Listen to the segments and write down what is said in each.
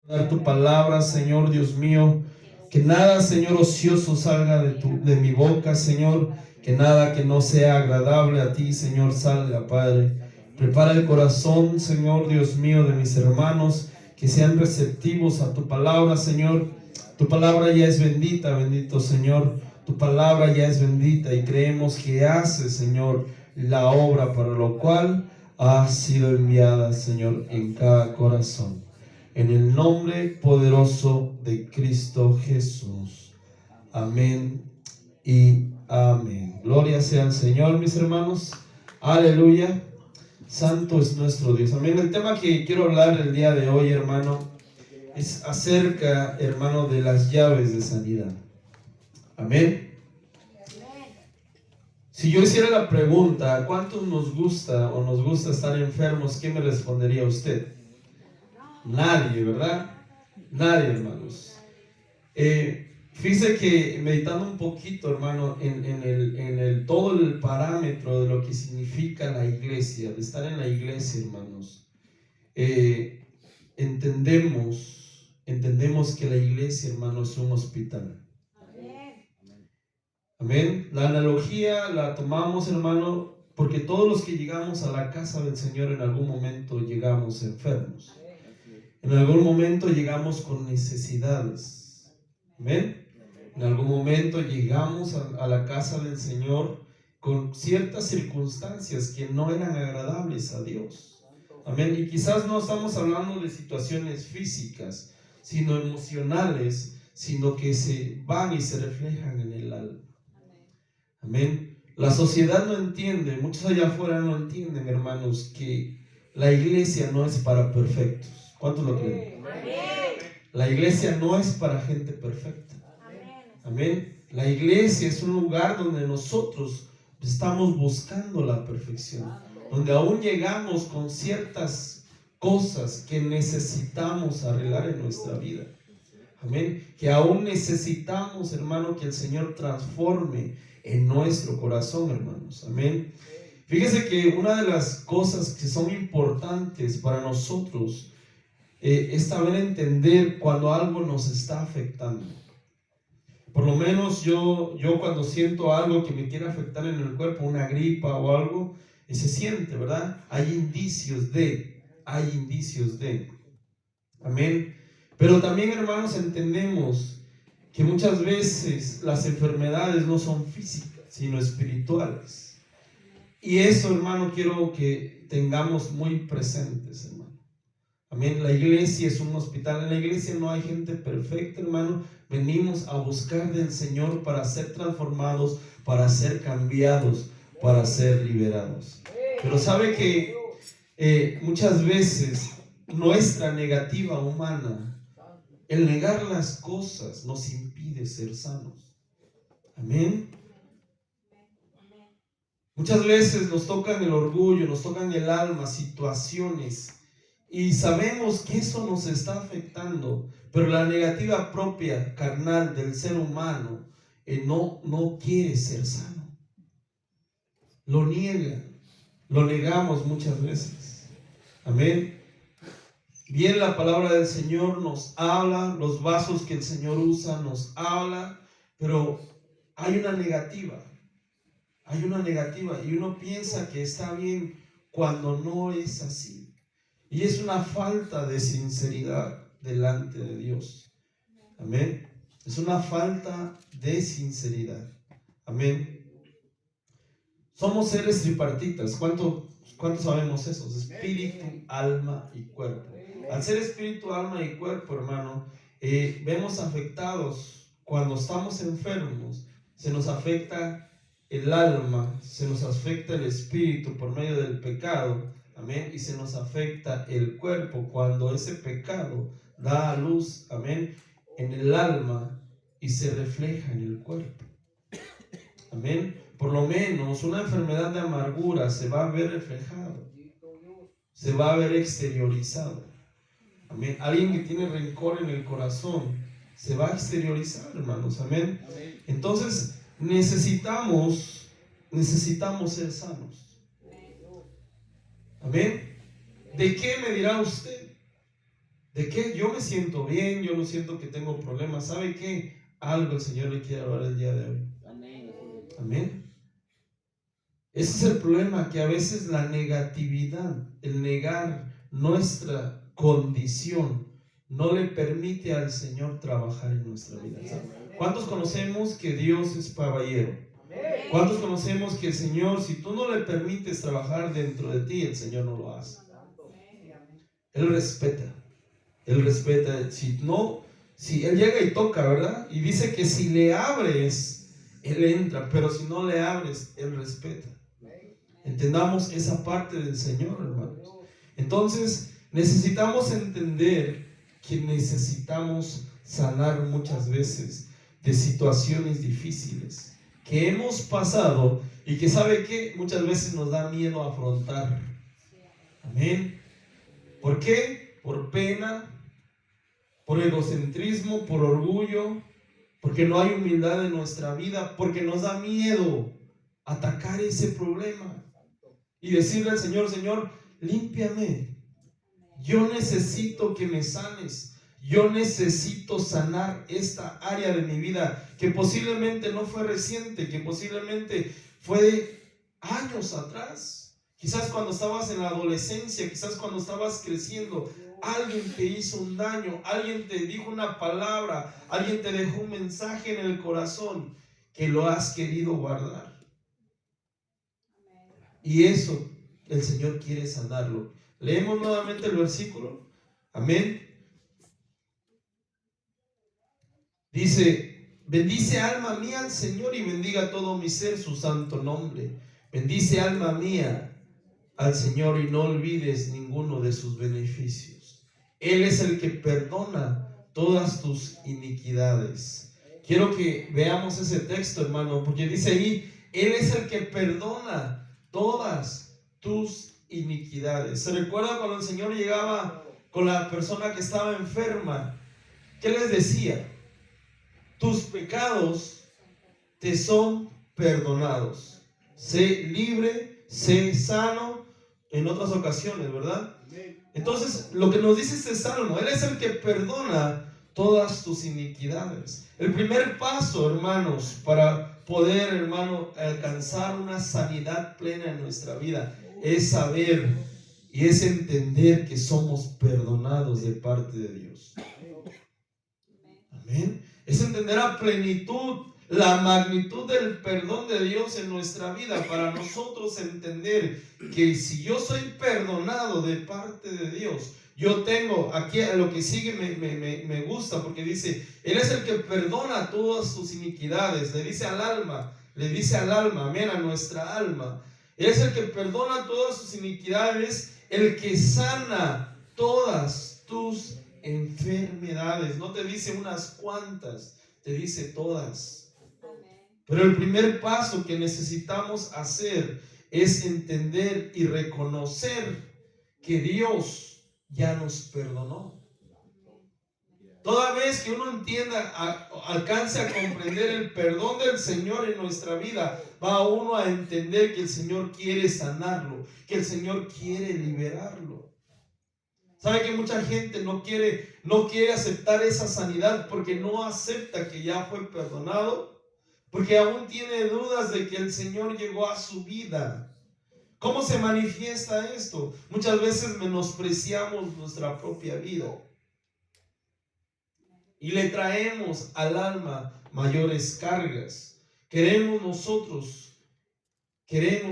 Dar tu palabra, Señor Dios mío, que nada, Señor, ocioso salga de mi boca, Señor, que nada que no sea agradable a ti, Señor, salga, Padre. Prepara el corazón, Señor Dios mío, de mis hermanos, que sean receptivos a tu palabra, Señor. Tu palabra ya es bendita, bendito Señor. Tu palabra ya es bendita y creemos que hace, Señor, la obra para lo cual ha sido enviada, Señor, en cada corazón. En el nombre poderoso de Cristo Jesús. Amén y amén. Gloria sea al Señor, mis hermanos. Aleluya. Santo es nuestro Dios. Amén. El tema que quiero hablar el día de hoy, hermano, es acerca, hermano, de las llaves de sanidad. Amén. Si yo hiciera la pregunta, ¿a cuántos nos gusta o nos gusta estar enfermos? ¿Qué me respondería usted? Nadie, ¿verdad? Nadie, hermanos. Fíjese que meditando un poquito, hermano, en todo el parámetro de lo que significa la iglesia, de estar en la iglesia, hermanos, entendemos que la iglesia, hermanos, es un hospital. Amén. La analogía la tomamos, hermano, porque todos los que llegamos a la casa del Señor en algún momento llegamos enfermos. En algún momento llegamos con necesidades. Amén. En algún momento llegamos a la casa del Señor con ciertas circunstancias que no eran agradables a Dios. Amén. Y quizás no estamos hablando de situaciones físicas, sino emocionales, sino que se van y se reflejan en el alma. Amén. La sociedad no entiende, muchos allá afuera no entienden, hermanos, que la iglesia no es para perfectos. ¿Cuántos lo creen? La iglesia no es para gente perfecta. Amén. La iglesia es un lugar donde nosotros estamos buscando la perfección, donde aún llegamos con ciertas cosas que necesitamos arreglar en nuestra vida. Amén. Que aún necesitamos, hermano, que el Señor transforme en nuestro corazón, hermanos. Amén. Fíjese que una de las cosas que son importantes para nosotros es saber entender cuando algo nos está afectando. Por lo menos yo cuando siento algo que me quiere afectar en el cuerpo, una gripa o algo, se siente, ¿verdad? Hay indicios de. Amén. Pero también, hermanos, entendemos que muchas veces las enfermedades no son físicas, sino espirituales. Y eso, hermano, quiero que tengamos muy presentes, hermano. Amén. La iglesia es un hospital. En la iglesia no hay gente perfecta, hermano. Venimos a buscar del Señor para ser transformados, para ser cambiados, para ser liberados. Pero sabe que muchas veces nuestra negativa humana, el negar las cosas, nos impide ser sanos. Amén. Muchas veces nos tocan el orgullo, nos tocan el alma, situaciones, y sabemos que eso nos está afectando, pero la negativa propia, carnal del ser humano, no quiere ser sano. Lo niega, lo negamos muchas veces. Amén. Bien, la palabra del Señor nos habla, los vasos que el Señor usa nos habla, pero hay una negativa. Y uno piensa que está bien cuando no es así. Y es una falta de sinceridad delante de Dios. Amén. Es una falta de sinceridad. Amén. Somos seres tripartitas. ¿Cuánto sabemos eso? Espíritu, alma y cuerpo. Al ser espíritu, alma y cuerpo, hermano, vemos afectados cuando estamos enfermos. Se nos afecta el alma, se nos afecta el espíritu por medio del pecado. Amén. Y se nos afecta el cuerpo cuando ese pecado da a luz, amén, en el alma y se refleja en el cuerpo. Amén. Por lo menos una enfermedad de amargura se va a ver reflejado, se va a ver exteriorizado. Amén. Alguien que tiene rencor en el corazón se va a exteriorizar, hermanos. Amén. Entonces necesitamos ser sanos. Amén. ¿De qué me dirá usted? ¿De qué? Yo me siento bien, yo no siento que tengo problemas. ¿Sabe qué? Algo el Señor le quiere hablar el día de hoy. Amén. Ese es el problema, que a veces la negatividad, el negar nuestra condición, no le permite al Señor trabajar en nuestra vida. ¿Cuántos conocemos que Dios es caballero? ¿Cuántos conocemos que el Señor, si tú no le permites trabajar dentro de ti, el Señor no lo hace? Él respeta. Él respeta. Si Él llega y toca, ¿verdad? Y dice que si le abres, Él entra. Pero si no le abres, Él respeta. Entendamos esa parte del Señor, hermanos. Entonces, necesitamos entender que necesitamos sanar muchas veces de situaciones difíciles que hemos pasado y que, ¿sabe qué? Muchas veces nos da miedo afrontar. Amén. ¿Por qué? Por pena, por egocentrismo, por orgullo, porque no hay humildad en nuestra vida, porque nos da miedo atacar ese problema y decirle al Señor: Señor, límpiame. Yo necesito que me sanes. Yo necesito sanar esta área de mi vida que posiblemente no fue reciente, que posiblemente fue de años atrás. Quizás cuando estabas en la adolescencia, quizás cuando estabas creciendo, alguien te hizo un daño, alguien te dijo una palabra, alguien te dejó un mensaje en el corazón que lo has querido guardar. Y eso el Señor quiere sanarlo. Leemos nuevamente el versículo. Amén. Dice: bendice alma mía al Señor y bendiga todo mi ser su santo nombre. Bendice alma mía al Señor y no olvides ninguno de sus beneficios. Él es el que perdona todas tus iniquidades. Quiero que veamos ese texto, hermano, porque dice ahí: Él es el que perdona todas tus iniquidades. ¿Se recuerda cuando el Señor llegaba con la persona que estaba enferma? ¿Qué les decía? Tus pecados te son perdonados. Sé libre, sé sano, en otras ocasiones, ¿verdad? Entonces, lo que nos dice este salmo: Él es el que perdona todas tus iniquidades. El primer paso, hermanos, para poder, hermano, alcanzar una sanidad plena en nuestra vida, es saber y es entender que somos perdonados de parte de Dios. Amén. Es entender a plenitud la magnitud del perdón de Dios en nuestra vida, para nosotros entender que si yo soy perdonado de parte de Dios, yo tengo, aquí a lo que sigue me gusta, porque dice: Él es el que perdona todas sus iniquidades. Le dice al alma, amén, a nuestra alma. Él es el que perdona todas sus iniquidades, el que sana todas tus enfermedades. No te dice unas cuantas, te dice todas. Pero el primer paso que necesitamos hacer es entender y reconocer que Dios ya nos perdonó. Toda vez que uno entienda, alcance a comprender el perdón del Señor en nuestra vida, va uno a entender que el Señor quiere sanarlo, que el Señor quiere liberarlo. ¿Sabe que mucha gente no quiere aceptar esa sanidad porque no acepta que ya fue perdonado? Porque aún tiene dudas de que el Señor llegó a su vida. ¿Cómo se manifiesta esto? Muchas veces menospreciamos nuestra propia vida y le traemos al alma mayores cargas. Queremos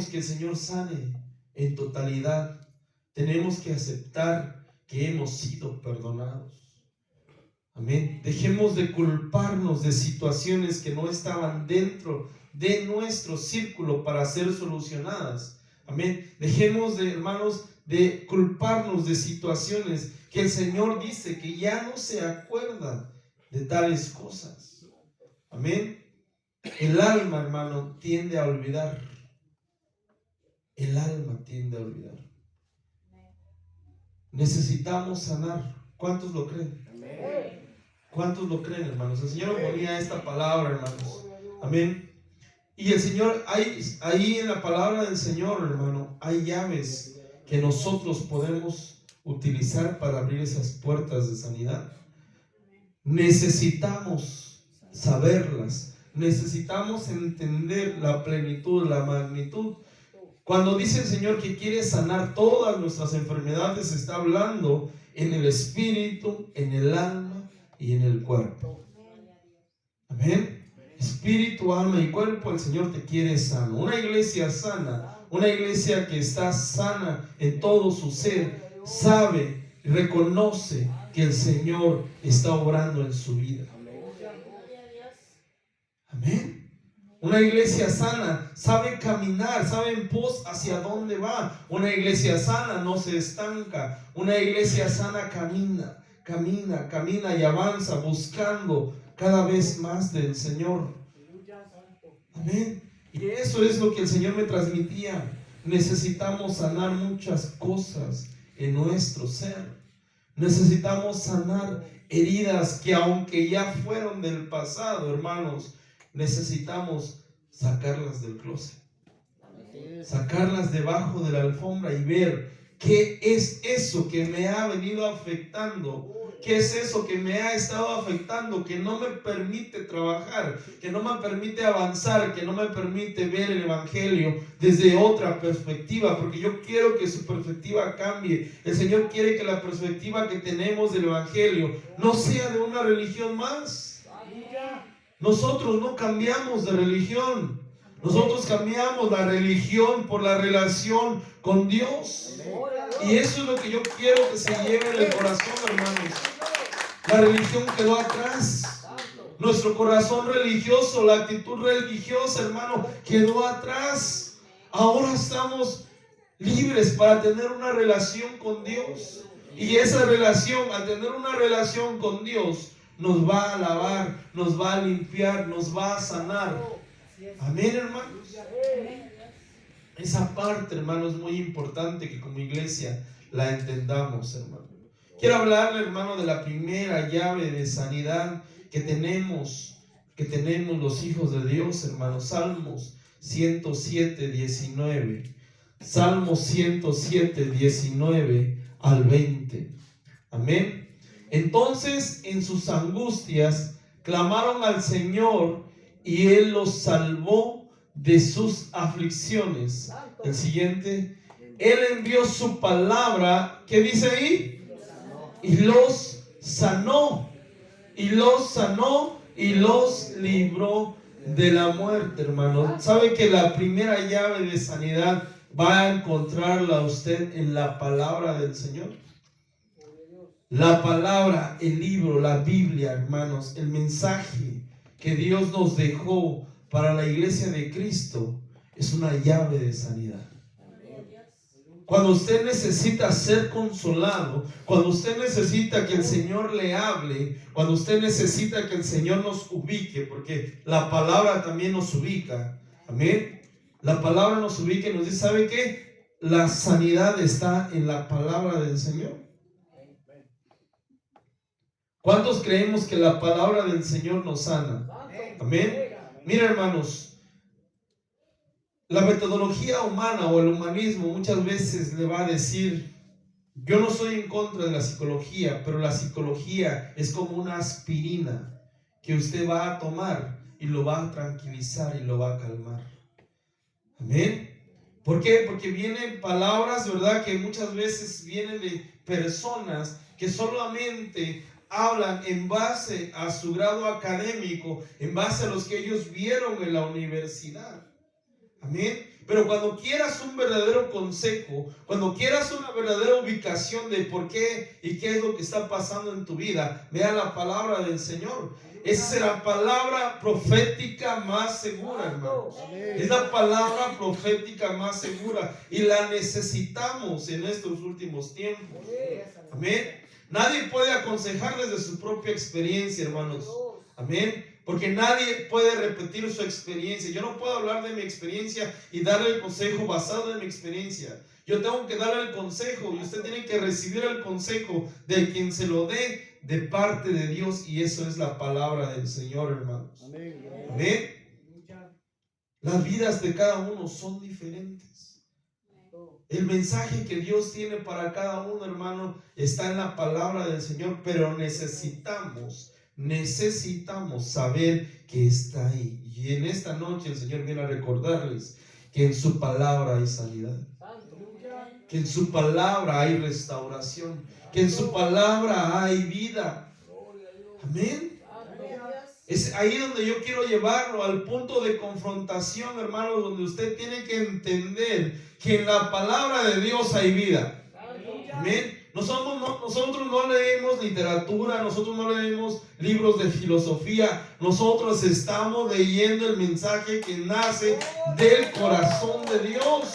que el Señor sane en totalidad. Tenemos que aceptar que hemos sido perdonados. Amén. Dejemos de culparnos de situaciones que no estaban dentro de nuestro círculo para ser solucionadas. Amén. Dejemos de, hermanos, de culparnos de situaciones que el Señor dice que ya no se acuerda de tales cosas. Amén. El alma, hermano, tiende a olvidar. El alma tiende a olvidar. Necesitamos sanar. ¿Cuántos lo creen? Amén. ¿Cuántos lo creen, hermanos? El Señor ponía esta palabra, hermanos. Amén. Y el Señor, ahí en la palabra del Señor, hermano, hay llaves que nosotros podemos utilizar para abrir esas puertas de sanidad. Necesitamos saberlas, necesitamos entender la plenitud, la magnitud. Cuando dice el Señor que quiere sanar todas nuestras enfermedades, está hablando en el espíritu, en el alma y en el cuerpo. Amén. Espíritu, alma y cuerpo, el Señor te quiere sano. Una iglesia sana, una iglesia que está sana en todo su ser, sabe, reconoce que el Señor está obrando en su vida. Amén. Una iglesia sana sabe caminar, sabe en pos hacia dónde va. Una iglesia sana no se estanca. Una iglesia sana camina y avanza buscando cada vez más del Señor. Amén. Y eso es lo que el Señor me transmitía. Necesitamos sanar muchas cosas en nuestro ser. Necesitamos sanar heridas que, aunque ya fueron del pasado, hermanos, necesitamos sacarlas del closet, sacarlas debajo de la alfombra y ver qué es eso que me ha venido afectando, qué es eso que me ha estado afectando, que no me permite trabajar, que no me permite avanzar, que no me permite ver el evangelio desde otra perspectiva, porque yo quiero que su perspectiva cambie. El Señor quiere que la perspectiva que tenemos del evangelio no sea de una religión más. Nosotros no cambiamos de religión. Nosotros cambiamos la religión por la relación con Dios. Y eso es lo que yo quiero que se lleve en el corazón, hermanos. La religión quedó atrás. Nuestro corazón religioso, la actitud religiosa, hermano, quedó atrás. Ahora estamos libres para tener una relación con Dios. Y esa relación, al tener una relación con Dios, nos va a lavar, nos va a limpiar, nos va a sanar. Amén, hermanos. Esa parte, hermano, es muy importante que como iglesia la entendamos, hermano. Quiero hablarle, hermano, de la primera llave de sanidad que tenemos los hijos de Dios, hermano. Salmos 107, 19. Salmos 107, 19 al 20. Amén. Entonces, en sus angustias, clamaron al Señor y Él los salvó de sus aflicciones. El siguiente, Él envió su palabra, ¿qué dice ahí? Y los sanó, y los sanó, y los libró de la muerte, hermano. ¿Sabe que la primera llave de sanidad va a encontrarla usted en la palabra del Señor? La palabra, el libro, la Biblia, hermanos, el mensaje que Dios nos dejó para la iglesia de Cristo es una llave de sanidad. Cuando usted necesita ser consolado, cuando usted necesita que el Señor le hable, cuando usted necesita que el Señor nos ubique, porque la palabra también nos ubica, amén. La palabra nos ubica y nos dice, ¿sabe qué? La sanidad está en la palabra del Señor. ¿Cuántos creemos que la palabra del Señor nos sana? Amén. Mira, hermanos, la metodología humana o el humanismo muchas veces le va a decir, yo no soy en contra de la psicología, pero la psicología es como una aspirina que usted va a tomar y lo va a tranquilizar y lo va a calmar. Amén. ¿Por qué? Porque vienen palabras, ¿verdad? Que muchas veces vienen de personas que solamente hablan en base a su grado académico, en base a los que ellos vieron en la universidad. Amén. Pero cuando quieras un verdadero consejo, cuando quieras una verdadera ubicación de por qué y qué es lo que está pasando en tu vida, vea la palabra del Señor. Esa es la palabra profética más segura, hermanos. Es la palabra profética más segura y la necesitamos en estos últimos tiempos. Amén. Nadie puede aconsejar desde su propia experiencia, hermanos. Amén. Porque nadie puede repetir su experiencia. Yo no puedo hablar de mi experiencia y darle el consejo basado en mi experiencia. Yo tengo que darle el consejo y usted tiene que recibir el consejo de quien se lo dé de parte de Dios, y eso es la palabra del Señor, hermanos. Amén. Las vidas de cada uno son diferentes. El mensaje que Dios tiene para cada uno, hermano, está en la palabra del Señor, pero necesitamos saber que está ahí. Y en esta noche el Señor viene a recordarles que en su palabra hay sanidad, que en su palabra hay restauración, que en su palabra hay vida. Amén. Es ahí donde yo quiero llevarlo, al punto de confrontación, hermanos, donde usted tiene que entender que en la palabra de Dios hay vida. Amén. Nosotros no leemos literatura, nosotros no leemos libros de filosofía, nosotros estamos leyendo el mensaje que nace del corazón de Dios.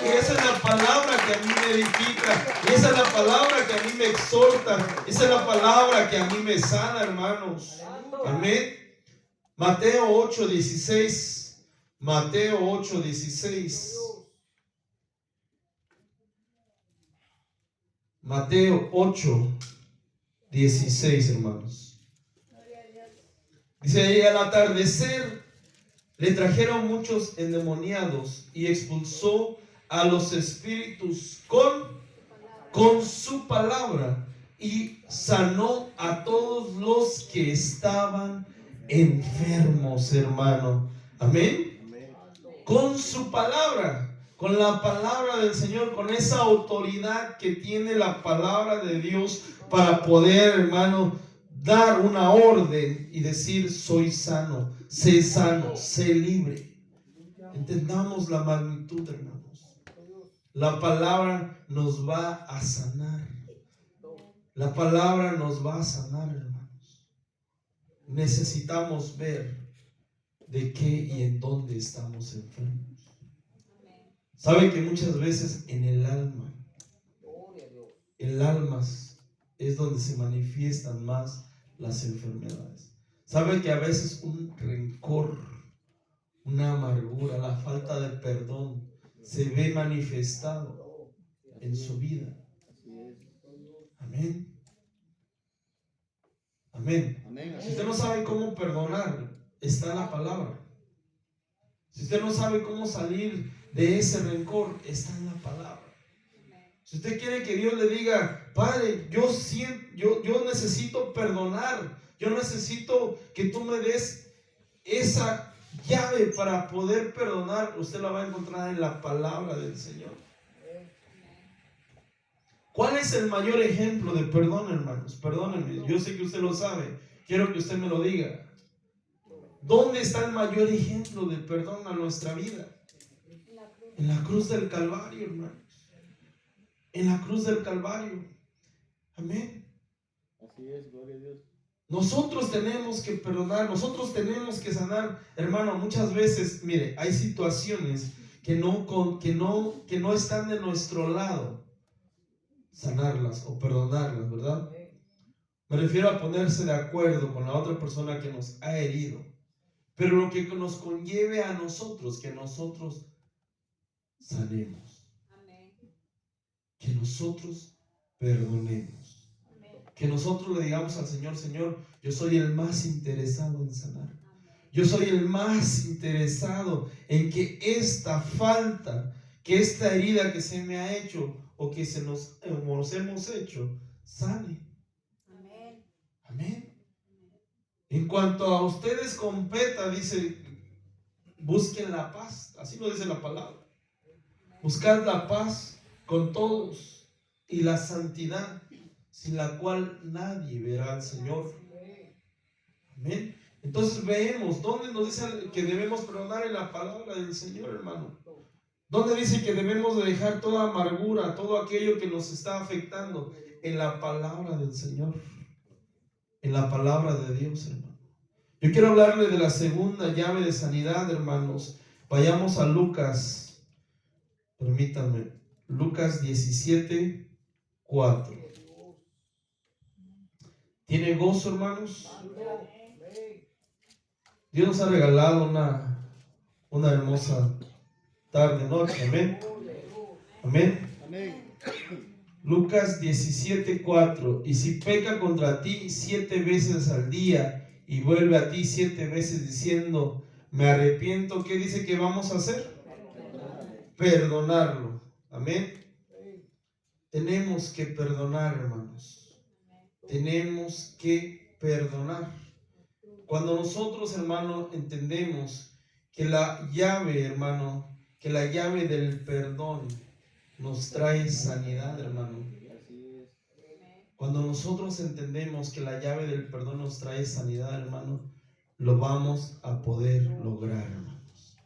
Y esa es la palabra que a mí me edifica, y esa es la palabra que a mí me exhorta, esa es la palabra que a mí me sana, hermanos. Amén. Mateo 8:16. Mateo 8:16. Mateo 8:16, hermanos. Dice: y al atardecer le trajeron muchos endemoniados y expulsó a los espíritus con su palabra y sanó a todos los que estaban enfermos, hermano. Amén. Con su palabra, con la palabra del Señor, con esa autoridad que tiene la palabra de Dios para poder, hermano, dar una orden y decir: soy sano, sé libre. Entendamos la magnitud, hermanos. La palabra nos va a sanar. La palabra nos va a sanar, hermanos. Necesitamos ver de qué y en dónde estamos enfermos. Sabe que muchas veces en el alma es donde se manifiestan más las enfermedades. Sabe que a veces un rencor, una amargura, la falta de perdón se ve manifestado en su vida. Amén. Amén. Si usted no sabe cómo perdonar, está en la palabra. Si usted no sabe cómo salir de ese rencor, está en la palabra. Si usted quiere que Dios le diga: Padre, yo necesito perdonar, yo necesito que tú me des esa llave para poder perdonar, usted la va a encontrar en la palabra del Señor. ¿Cuál es el mayor ejemplo de perdón, hermanos? Perdónenme, yo sé que usted lo sabe, quiero que usted me lo diga. ¿Dónde está el mayor ejemplo de perdón a nuestra vida? En la cruz del Calvario, hermanos. En la cruz del Calvario. Amén. Así es, gloria a Dios. Nosotros tenemos que perdonar, nosotros tenemos que sanar, hermano. Muchas veces, mire, hay situaciones que no están de nuestro lado, sanarlas o perdonarlas, ¿verdad? Me refiero a ponerse de acuerdo con la otra persona que nos ha herido, pero lo que nos conlleve a nosotros, que nosotros sanemos, que nosotros perdonemos, que nosotros le digamos al Señor: Señor, yo soy el más interesado en sanar. Yo soy el más interesado en que esta falta, que esta herida que se me ha hecho o que nos hemos hecho, sane. Amén. En cuanto a ustedes competa, dice: busquen la paz. Así lo dice la palabra. Buscad la paz con todos y la santidad, sin la cual nadie verá al Señor. Amén. Entonces vemos dónde nos dice que debemos perdonar en la palabra del Señor, hermano. ¿Dónde dice que debemos de dejar toda amargura, todo aquello que nos está afectando? En la palabra del Señor, en la palabra de Dios, hermano. Yo quiero hablarle de la segunda llave de sanidad, hermanos. Vayamos a Lucas, permítanme, Lucas 17:4. ¿Tiene gozo, hermanos? Dios nos ha regalado una hermosa tarde, noche. Amén. Amén. Lucas 17:4. Y si peca contra ti 7 veces al día y vuelve a ti 7 veces diciendo: me arrepiento, ¿qué dice que vamos a hacer? Perdonarlo. Amén. Tenemos que perdonar, hermanos. Tenemos que perdonar. Cuando nosotros, hermano, entendemos que la llave, hermano, que la llave del perdón nos trae sanidad, hermano. Cuando nosotros entendemos que la llave del perdón nos trae sanidad, hermano, lo vamos a poder lograr, hermanos.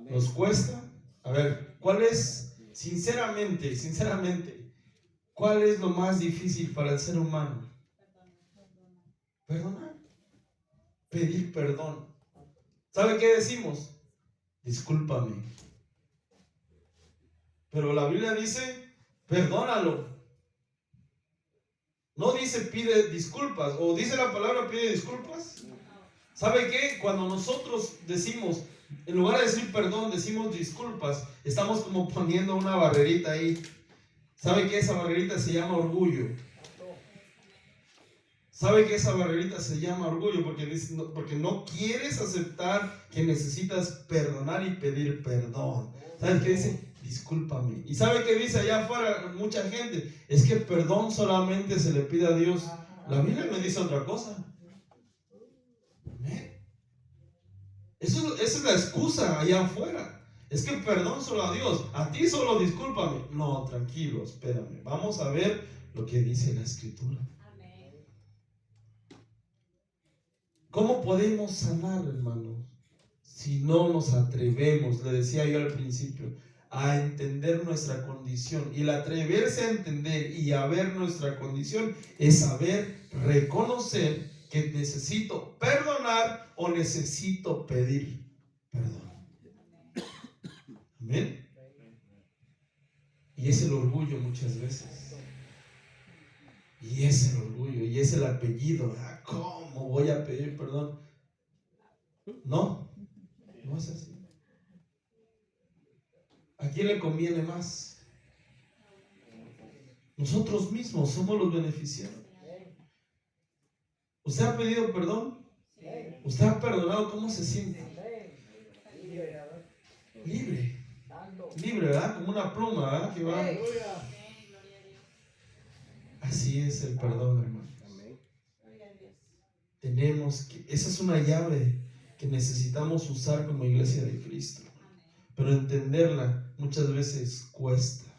¿Nos cuesta? A ver, ¿cuál es, sinceramente, cuál es lo más difícil para el ser humano? Perdonar. Pedir perdón. ¿Sabe qué decimos? Discúlpame. Pero la Biblia dice, perdónalo. No dice pide disculpas, o dice la palabra pide disculpas. ¿Sabe qué? Cuando nosotros decimos, en lugar de decir perdón, decimos disculpas, estamos como poniendo una barrerita ahí. ¿Sabe qué? Esa barrerita se llama orgullo. ¿Sabe que esa barrerita se llama orgullo? Porque no quieres aceptar que necesitas perdonar y pedir perdón. ¿Sabes qué dice? Discúlpame. ¿Y sabe qué dice allá afuera mucha gente? Es que perdón solamente se le pide a Dios. La Biblia me dice otra cosa. ¿Eh? Esa es la excusa allá afuera. Es que perdón solo a Dios. A ti solo discúlpame. No, tranquilo, espérame. Vamos a ver lo que dice la Escritura. ¿Cómo podemos sanar, hermanos? Si no nos atrevemos, le decía yo al principio, a entender nuestra condición. Y el atreverse a entender y a ver nuestra condición es saber reconocer que necesito perdonar o necesito pedir perdón. Amén. Y es el orgullo muchas veces. Y es el orgullo, y es el apellido. ¿Cómo voy a pedir perdón? No, no es así. ¿A quién le conviene más? Nosotros mismos somos los beneficiados. ¿Usted ha pedido perdón? ¿Usted ha perdonado? ¿Cómo se siente? Libre. Libre, ¿verdad? Como una pluma, ¿verdad? Que va. Así es el perdón, hermanos. Tenemos que, esa es una llave que necesitamos usar como iglesia de Cristo. Pero entenderla muchas veces cuesta.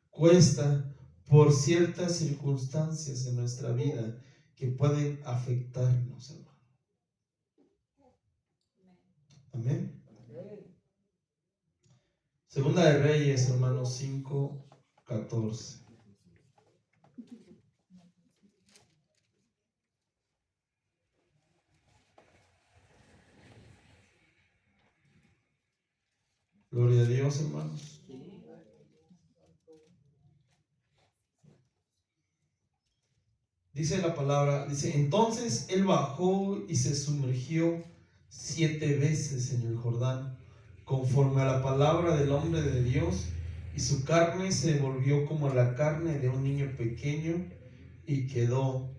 Cuesta por ciertas circunstancias en nuestra vida que pueden afectarnos, hermano. Amén. Segunda de Reyes, hermanos, 5:14. Gloria a Dios, hermanos. Dice la palabra, dice, entonces él bajó y se sumergió 7 veces en el Jordán, conforme a la palabra del hombre de Dios, y su carne se volvió como la carne de un niño pequeño y quedó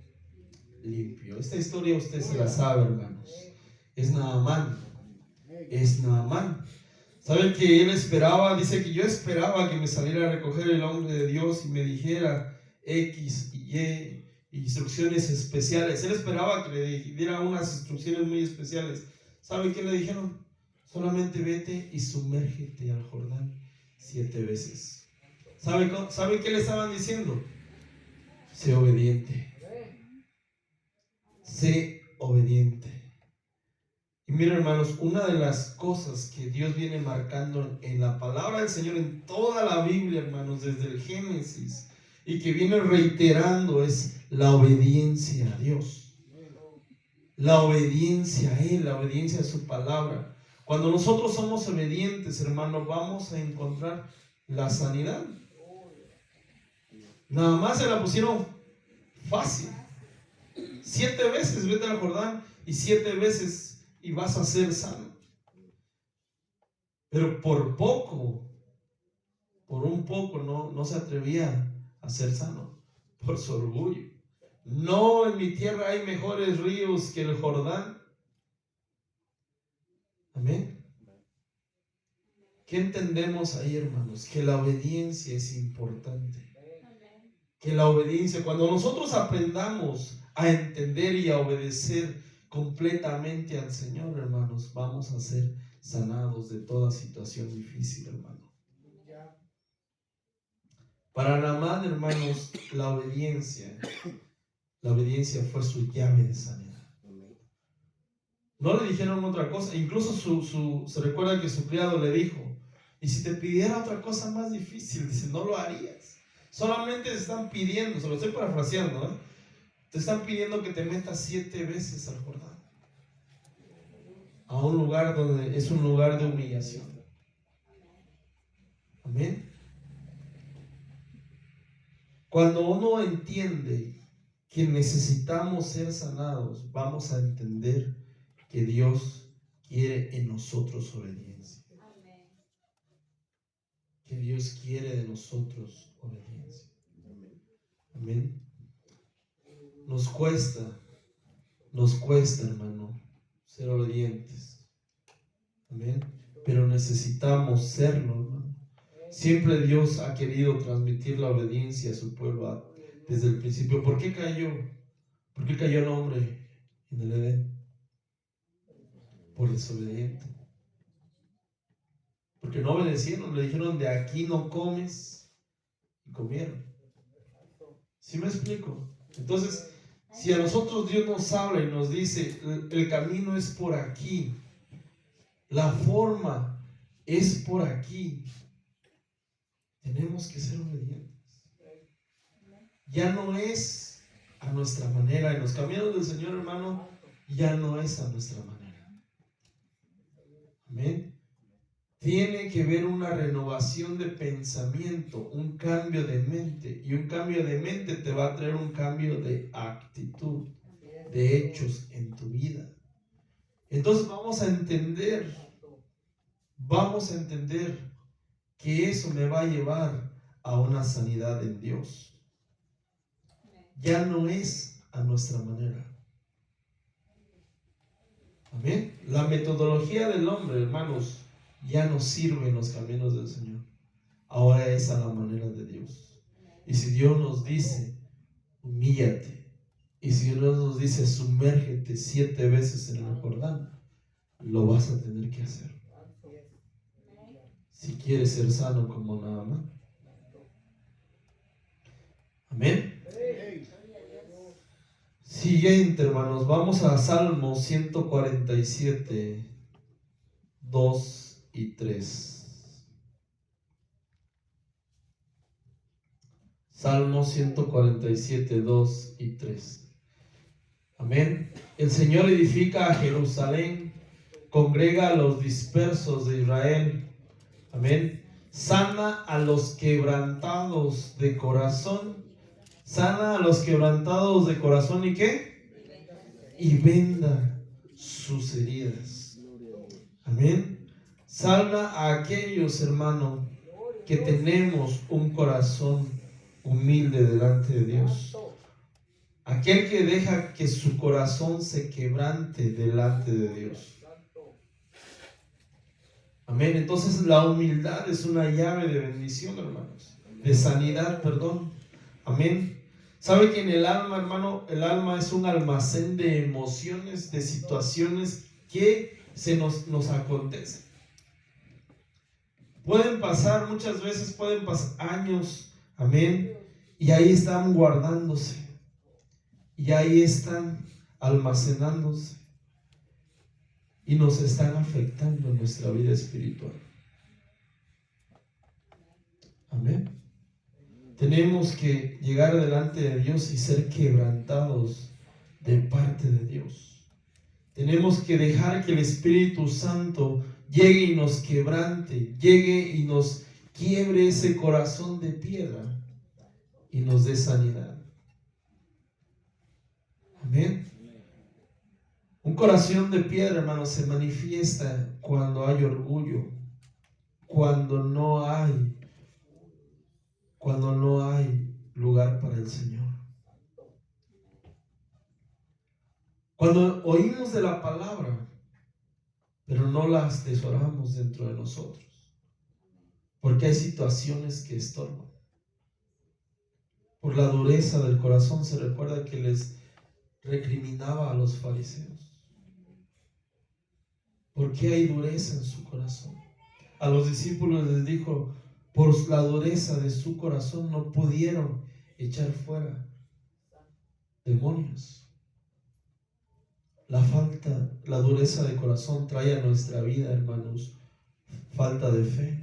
limpio. Esta historia usted se la sabe, hermanos. Es Naamán. Es Naamán. ¿Saben que él esperaba? Dice que yo esperaba que me saliera a recoger el hombre de Dios y me dijera X y Y, instrucciones especiales. Él esperaba que le diera unas instrucciones muy especiales. ¿Sabe qué le dijeron? Solamente vete y sumérgete al Jordán 7 veces. ¿Sabe qué le estaban diciendo? Sé obediente. Sé obediente. Y miren, hermanos, una de las cosas que Dios viene marcando en la palabra del Señor, en toda la Biblia, hermanos, desde el Génesis, y que viene reiterando, es la obediencia a Dios. La obediencia a Él, la obediencia a su palabra. Cuando nosotros somos obedientes, hermanos, vamos a encontrar la sanidad. Nada más se la pusieron fácil. 7 veces vete al Jordán y 7 veces y vas a ser sano. Pero por un poco no se atrevía a ser sano por su orgullo. No, en mi tierra hay mejores ríos que el Jordán. Amén. ¿Qué entendemos ahí, hermanos? Que la obediencia es importante. Que la obediencia, cuando nosotros aprendamos a entender y a obedecer completamente al Señor, hermanos, vamos a ser sanados de toda situación difícil, hermano. Para Naamán, hermanos, la obediencia fue su llave de sanidad. No le dijeron otra cosa. Incluso se recuerda que su criado le dijo, y si te pidiera otra cosa más difícil, dice, no lo harías. Solamente te están pidiendo, se lo estoy parafraseando, ¿eh? Te están pidiendo que te metas 7 veces al Jordán, a un lugar donde es un lugar de humillación. Amén. Cuando uno entiende que necesitamos ser sanados, vamos a entender que Dios quiere en nosotros obediencia. Que Dios quiere de nosotros obediencia. Amén. Nos cuesta, hermano, ser obedientes. Amén. Pero necesitamos serlo, hermano. Siempre Dios ha querido transmitir la obediencia a su pueblo desde el principio. ¿Por qué cayó? ¿Por qué cayó el hombre en el Edén? Por desobediente. Porque no obedecieron, le dijeron, de aquí no comes, y comieron. ¿Sí me explico? Entonces, si a nosotros Dios nos habla y nos dice, el camino es por aquí, la forma es por aquí, tenemos que ser obedientes. Ya no es a nuestra manera, en los caminos del Señor, hermano, ya no es a nuestra manera. Amén. Tiene que haber una renovación de pensamiento, un cambio de mente. Y un cambio de mente te va a traer un cambio de actitud, de hechos en tu vida. Entonces vamos a entender que eso me va a llevar a una sanidad en Dios. Ya no es a nuestra manera. Amén. La metodología del hombre, hermanos, ya no sirve en los caminos del Señor. Ahora es a la manera de Dios. Y si Dios nos dice, humíllate. Y si Dios nos dice, sumérgete 7 veces en el Jordán, lo vas a tener que hacer. Si quieres ser sano como Naamán. Amén. Siguiente, hermanos, vamos a Salmo 147, 2 y 3. Salmo 147, 2 y 3. Amén. El Señor edifica a Jerusalén, congrega a los dispersos de Israel. Amén. Sana a los quebrantados de corazón. Sana a los quebrantados de corazón, ¿y qué? Y venda sus heridas. Amén. Sana a aquellos, hermanos, que tenemos un corazón humilde delante de Dios. Aquel que deja que su corazón se quebrante delante de Dios. Amén. Entonces la humildad es una llave de bendición, hermanos. De sanidad, perdón. Amén. ¿Sabe que en el alma, hermano, el alma es un almacén de emociones, de situaciones que nos acontecen? Muchas veces pueden pasar años, amén, y ahí están guardándose, y ahí están almacenándose, y nos están afectando en nuestra vida espiritual. Amén. Tenemos que llegar delante de Dios y ser quebrantados de parte de Dios. Tenemos que dejar que el Espíritu Santo llegue y nos quebrante, llegue y nos quiebre ese corazón de piedra y nos dé sanidad. Amén. Un corazón de piedra, hermano, se manifiesta cuando hay orgullo, cuando no hay lugar para el Señor. Cuando oímos de la palabra, pero no la atesoramos dentro de nosotros. Porque hay situaciones que estorban. Por la dureza del corazón se recuerda que les recriminaba a los fariseos. ¿Por qué hay dureza en su corazón? A los discípulos les dijo, por la dureza de su corazón no pudieron echar fuera demonios. La dureza de corazón trae a nuestra vida, hermanos, falta de fe,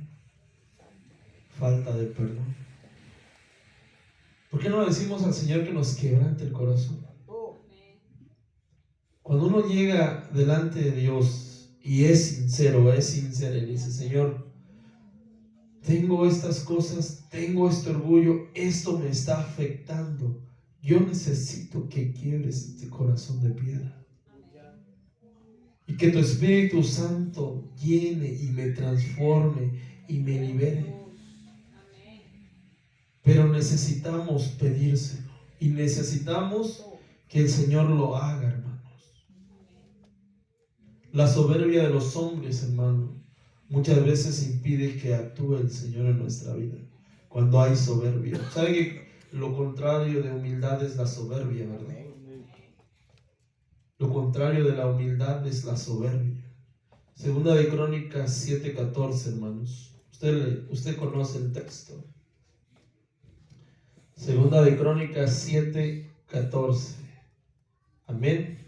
falta de perdón. ¿Por qué no le decimos al Señor que nos quebrante el corazón? Cuando uno llega delante de Dios y es sincero, es sincero y dice, Señor, tengo estas cosas, tengo este orgullo, esto me está afectando. Yo necesito que quiebres este corazón de piedra. Y que tu Espíritu Santo llene y me transforme y me libere. Pero necesitamos pedírselo y necesitamos que el Señor lo haga, hermanos. La soberbia de los hombres, hermano, muchas veces impide que actúe el Señor en nuestra vida. Cuando hay soberbia. ¿Sabe que lo contrario de humildad es la soberbia, verdad? Lo contrario de la humildad es la soberbia. Segunda de Crónicas 7:14, hermanos. Usted conoce el texto. Segunda de Crónicas 7:14. Amén.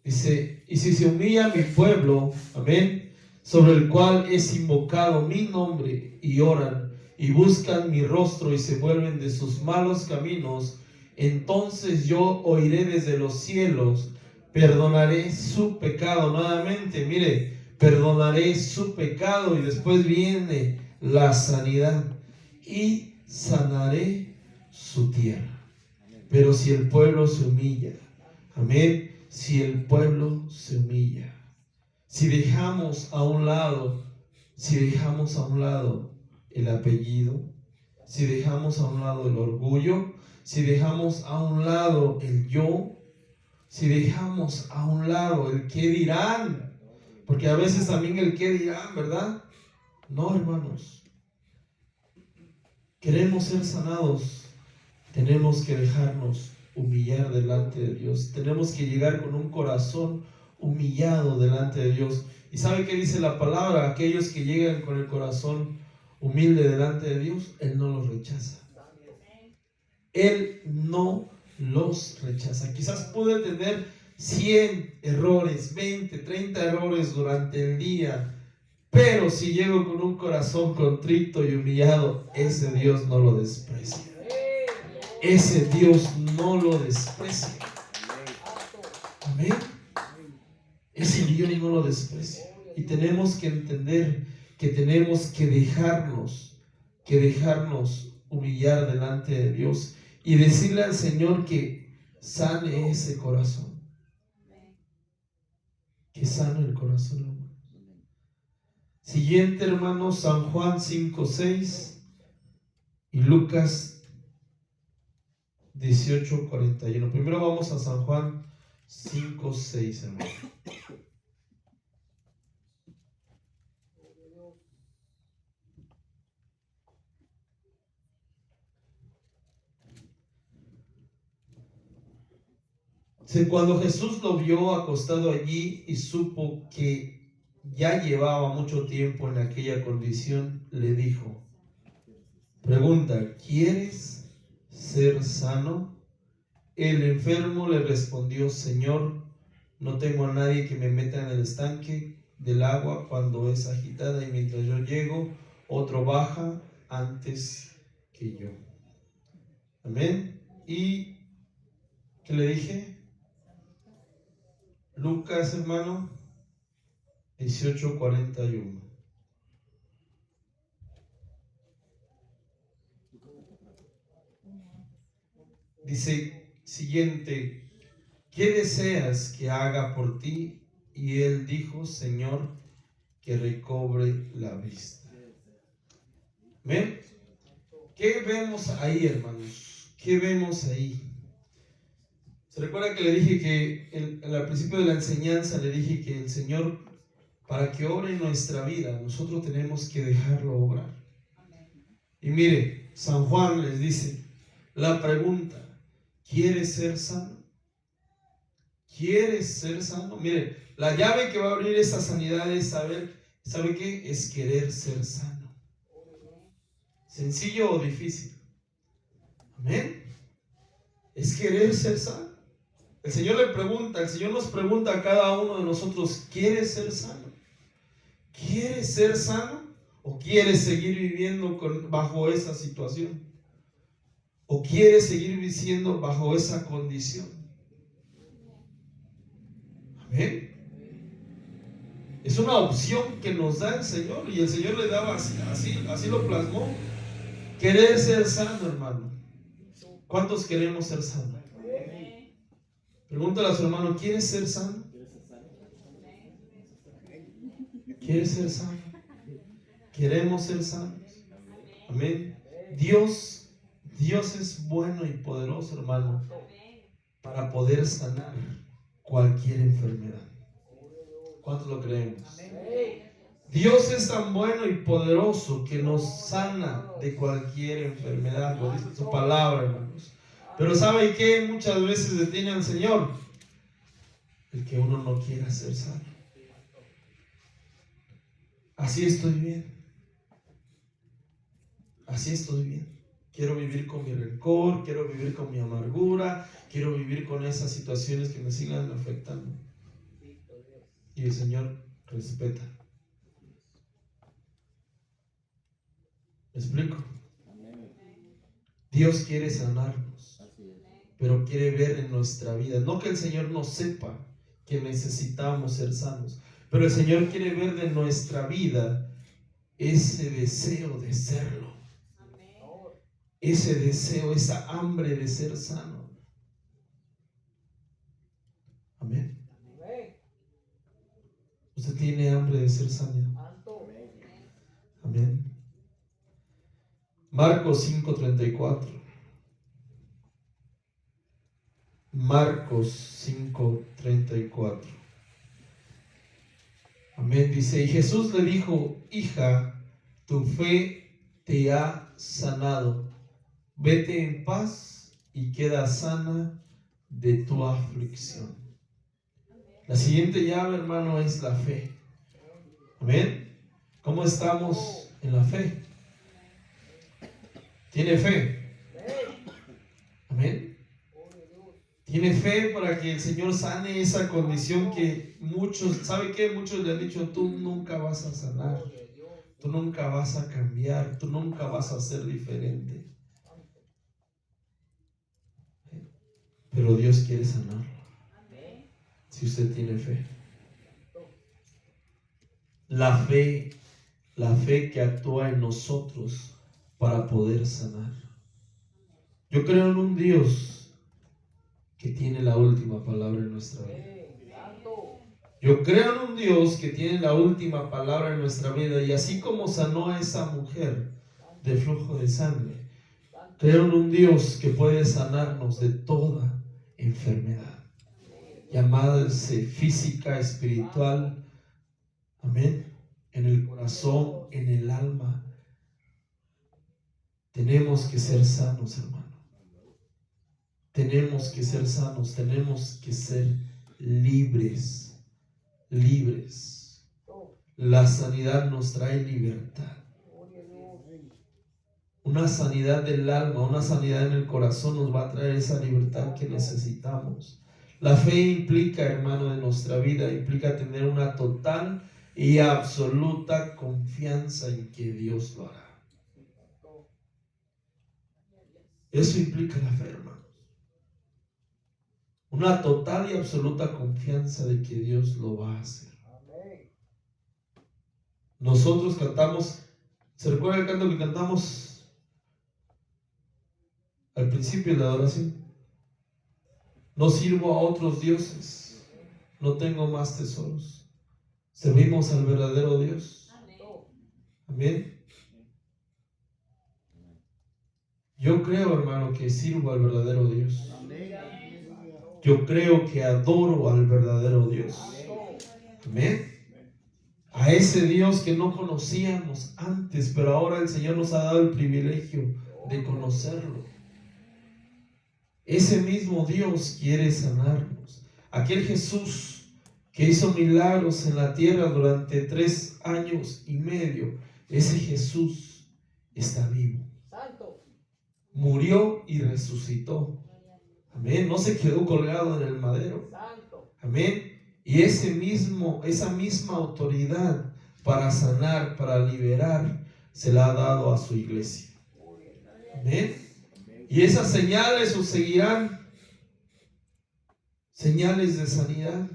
Dice, y si se humilla mi pueblo, amén, sobre el cual es invocado mi nombre, y oran, y buscan mi rostro, y se vuelven de sus malos caminos, entonces yo oiré desde los cielos, perdonaré su pecado. Nuevamente, mire, perdonaré su pecado, y después viene la sanidad, y sanaré su tierra. Pero si el pueblo se humilla, amén, si el pueblo se humilla, si dejamos a un lado el apellido, si dejamos a un lado el orgullo, si dejamos a un lado el yo, si dejamos a un lado el qué dirán, porque a veces también el qué dirán, ¿verdad? No, hermanos, queremos ser sanados, tenemos que dejarnos humillar delante de Dios. Tenemos que llegar con un corazón humillado delante de Dios. ¿Y sabe qué dice la palabra? Aquellos que llegan con el corazón humilde delante de Dios, Él no los rechaza. Él no los rechaza. Quizás puede tener 100 errores, 20, 30 errores durante el día, pero si llego con un corazón contrito y humillado, ese Dios no lo desprecia. Ese Dios no lo desprecia. Amén. Ese Dios no lo desprecia. Y tenemos que entender que tenemos que dejarnos humillar delante de Dios y decirle al Señor que sane ese corazón. Que sane el corazón, hermano. Siguiente, hermano, San Juan 5:6 y Lucas 18:41. Primero vamos a San Juan 5:6, hermano. Cuando Jesús lo vio acostado allí y supo que ya llevaba mucho tiempo en aquella condición, le dijo, pregunta, ¿quieres ser sano? El enfermo le respondió, Señor, no tengo a nadie que me meta en el estanque del agua cuando es agitada y mientras yo llego, otro baja antes que yo. Amén. ¿Y qué le dije? Lucas, hermano, 18:41. Dice, siguiente, ¿qué deseas que haga por ti? Y él dijo, Señor, que recobre la vista. ¿Ven? ¿Qué vemos ahí, hermanos? ¿Qué vemos ahí? ¿Se recuerda que le dije que al principio de la enseñanza le dije que el Señor, para que obre en nuestra vida, nosotros tenemos que dejarlo obrar? Y mire, San Juan les dice la pregunta: ¿quieres ser sano? ¿Quieres ser sano? Mire, la llave que va a abrir esa sanidad es ¿sabe qué? Es querer ser sano. ¿Sencillo o difícil? Amén. Es querer ser sano. El Señor nos pregunta a cada uno de nosotros: ¿quieres ser sano? ¿Quieres ser sano? ¿O quieres seguir viviendo bajo esa situación? ¿O quieres seguir viviendo bajo esa condición? Amén. Es una opción que nos da el Señor, y el Señor le daba así lo plasmó. Querer ser sano, hermano. ¿Cuántos queremos ser sanos? Pregúntale a su hermano: ¿quieres ser sano? ¿Quieres ser sano? Queremos ser sanos. Amén. Dios es bueno y poderoso, hermano, para poder sanar cualquier enfermedad. ¿Cuántos lo creemos? Dios es tan bueno y poderoso que nos sana de cualquier enfermedad. Lo dice su palabra, hermanos. Pero ¿sabe qué? Muchas veces detiene al Señor el que uno no quiera ser sano. Así estoy bien. Así estoy bien. Quiero vivir con mi rencor, quiero vivir con mi amargura, quiero vivir con esas situaciones que me sigan afectando. Y el Señor respeta. ¿Me explico? Dios quiere sanarnos, pero quiere ver en nuestra vida. No que el Señor no sepa que necesitamos ser sanos, pero el Señor quiere ver de nuestra vida ese deseo de serlo. Ese deseo, esa hambre de ser sano. Amén. ¿Usted tiene hambre de ser sano? Amén. Marcos 5:34. Marcos 5:34. Amén. Dice: y Jesús le dijo: hija, tu fe te ha sanado. Vete en paz y queda sana de tu aflicción. La siguiente llave, hermano, es la fe. Amén. ¿Cómo estamos en la fe? ¿Tiene fe? Amén. ¿Tiene fe para que el Señor sane esa condición que muchos, ¿sabe qué? Muchos le han dicho: tú nunca vas a sanar, tú nunca vas a cambiar, tú nunca vas a ser diferente. Pero Dios quiere sanarlo. Si usted tiene fe. La fe que actúa en nosotros para poder sanar. Yo creo en un Dios que tiene la última palabra en nuestra vida. Yo creo en un Dios que tiene la última palabra en nuestra vida, y así como sanó a esa mujer de flujo de sangre, creo en un Dios que puede sanarnos de toda enfermedad, llamándose física, espiritual, amén, en el corazón, en el alma. Tenemos que ser sanos, hermano. Tenemos que ser sanos, tenemos que ser libres. Libres. La sanidad nos trae libertad. Una sanidad del alma, una sanidad en el corazón nos va a traer esa libertad que necesitamos. La fe implica, hermano, de nuestra vida, implica tener una total y absoluta confianza en que Dios lo hará. Eso implica la fe, hermanos. Una total y absoluta confianza de que Dios lo va a hacer. Nosotros cantamos, ¿se recuerda el canto que cantamos al principio de la adoración? No sirvo a otros dioses, no tengo más tesoros. Servimos al verdadero Dios. Amén. Yo creo, hermano, que sirvo al verdadero Dios. Yo creo que adoro al verdadero Dios. Amén. a ese Dios que no conocíamos antes, pero ahora el Señor nos ha dado el privilegio de conocerlo. Ese mismo Dios quiere sanarnos. Aquel Jesús que hizo milagros en la tierra durante 3 años y medio, ese Jesús está vivo. Murió y resucitó. Amén. No se quedó colgado en el madero. Amén. Y esa misma autoridad para sanar, para liberar, se la ha dado a su iglesia. Amén. Y esas señales os seguirán. Señales de sanidad,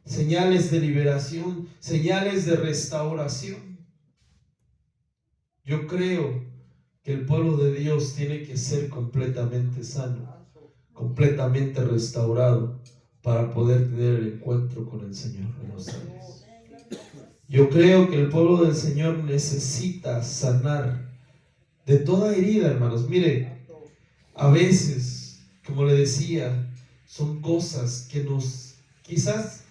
señales de liberación, señales de restauración. Yo creo que el pueblo de Dios tiene que ser completamente sano, completamente restaurado, para poder tener el encuentro con el Señor en los años. Yo creo que el pueblo del Señor necesita sanar de toda herida, hermanos. Mire, a veces, como le decía, son cosas que quizás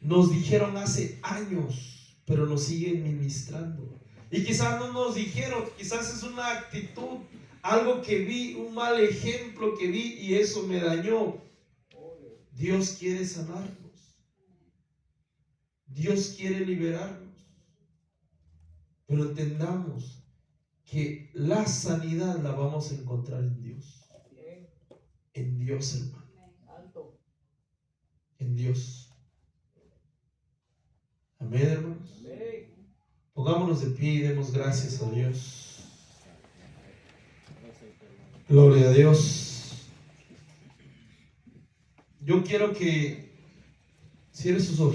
nos dijeron hace años, pero nos siguen ministrando. Y quizás no nos dijeron, quizás es una actitud, algo que vi, un mal ejemplo que vi y eso me dañó. Dios quiere sanarnos. Dios quiere liberarnos. Pero entendamos que la sanidad la vamos a encontrar en Dios. En Dios, hermano. En Dios. Amén, hermanos. Pongámonos de pie y demos gracias a Dios. Gloria a Dios. Yo quiero que cierre sus ojos.